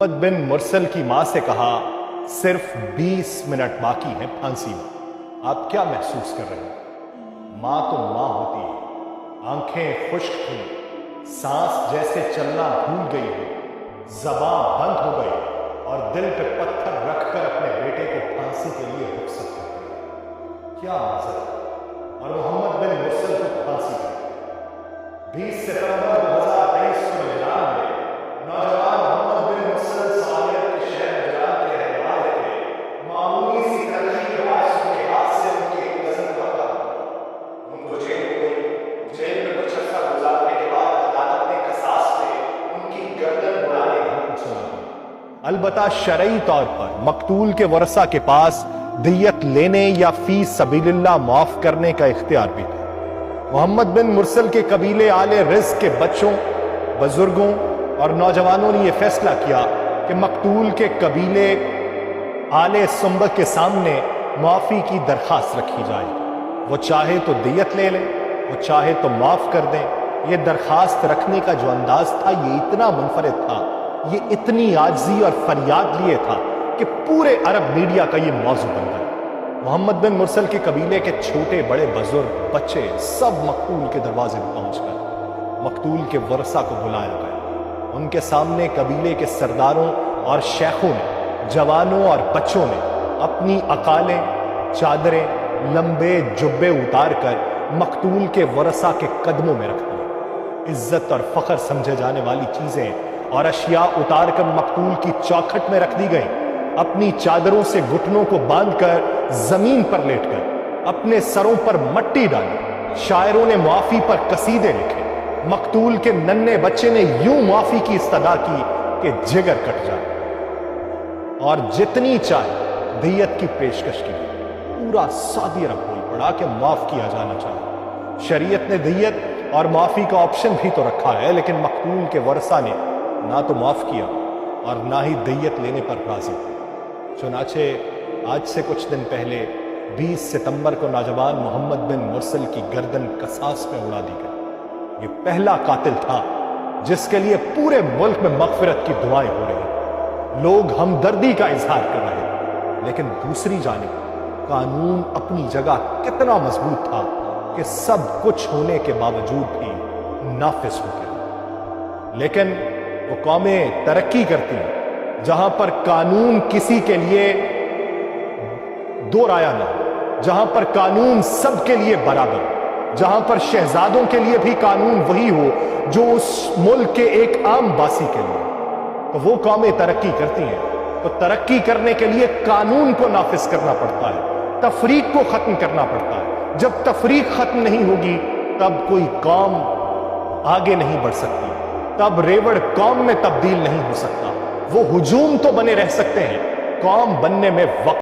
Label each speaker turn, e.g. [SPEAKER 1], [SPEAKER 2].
[SPEAKER 1] मोहम्मद बिन मुरसल की मां से कहा, सिर्फ 20 मिनट बाकी है फांसी में। आप क्या महसूस कर रहे हैं? मां तो मां होती है। आंखें खुश्क थी, सांस जैसे चलना भूल गई हो, ज़बां बंद हो गई और दिल पे पत्थर रखकर अपने बेटे को फांसी के लिए रुखसत कर दिया। क्या मंजर! और मोहम्मद बिन मुरसल को फांसी दी। 20 सितंबर 2023 को नजरान में नौजवान मोहम्मद बिन मुरसल सालियत के शहर नजरान के रहने वाले थे। मामूली सी तरक्की के बाद उनके हाथ से उनके एक कज़न का कत्ल। उनको जेल हो गई। जेल में कुछ अर्सा गुजारने के बाद अदालत ने क़सास में उनकी गर्दन उड़ाने का हुक्म सुना। अलबत्ता शरई तौर पर मकतूल के वरसा के पास दियत लेने या फी सबीलिल्लाह माफ करने का इख्तियार भी था। मोहम्मद बिन मुरसल के कबीले आले रिज़्क़ के बच्चों, बुजुर्गों और नौजवानों ने यह फैसला किया कि मकतूल के कबीले आले सुंब के सामने माफ़ी की दरख्वास्त रखी जाए। वो चाहे तो दियत ले लें, वो चाहे तो माफ़ कर दें। ये दरख्वास्त रखने का जो अंदाज था ये इतना मुनफरिद था, ये इतनी आजिज़ी और फरियाद लिए था कि पूरे अरब मीडिया का ये मौजू बन गया। मोहम्मद बिन मुरसल के कबीले के छोटे बड़े बुजुर्ग बच्चे सब मकतूल के दरवाजे पर पहुंच गए। मकतूल के वरसा को बुलाया गया। उनके सामने कबीले के सरदारों और शेखों ने, जवानों और बच्चों ने अपनी अकालें, चादरें, लंबे जुब्बे उतार कर मकतूल के वरसा के कदमों में रख दी। इज्जत और फख्र समझे जाने वाली चीजें और अशिया उतार कर मकतूल की चौखट में रख दी गई। अपनी चादरों से घुटनों को बांधकर जमीन पर लेटकर अपने सरों पर मट्टी डाली। शायरों ने मुआफी पर कसीदे लिखे। मकतूल के नन्हे बच्चे ने यूं मुआफी की इस्तदा की कि जिगर कट जाए और जितनी चाहे दियत की पेशकश की। पूरा सऊदी अरब बोल पड़ा कि माफ किया जाना चाहिए। शरीयत ने दियत और माफी का ऑप्शन भी तो रखा है, लेकिन मकतूल के वरसा ने ना तो माफ किया और ना ही दियत लेने पर राजी थे। चुनाचे आज से कुछ दिन पहले 20 सितंबर को नौजवान मोहम्मद बिन मुरसल की गर्दन क़सास में उड़ा दी गई। ये पहला कातिल था जिसके लिए पूरे मुल्क में मग़फ़िरत की दुआएं हो रही। लोग हमदर्दी का इजहार कर रहे थे, लेकिन दूसरी जानिब कानून अपनी जगह कितना मजबूत था कि सब कुछ होने के बावजूद भी नाफिज हो गया। लेकिन वो कौमें तरक्की करती हैं जहां पर कानून किसी के लिए दो राया ना हो, जहां पर कानून सबके लिए बराबर, जहां पर शहजादों के लिए भी कानून वही हो जो उस मुल्क के एक आम बासी के लिए। तो वो कौमें तरक्की करती हैं। तो तरक्की करने के लिए कानून को नाफिज करना पड़ता है, तफरीक को खत्म करना पड़ता है। जब तफरीक खत्म नहीं होगी तब कोई कौम आगे नहीं बढ़ सकती, तब रेवड़ कौम में तब्दील नहीं हो सकता। वो हुजूम तो बने रह सकते हैं, कौम बनने में वक्त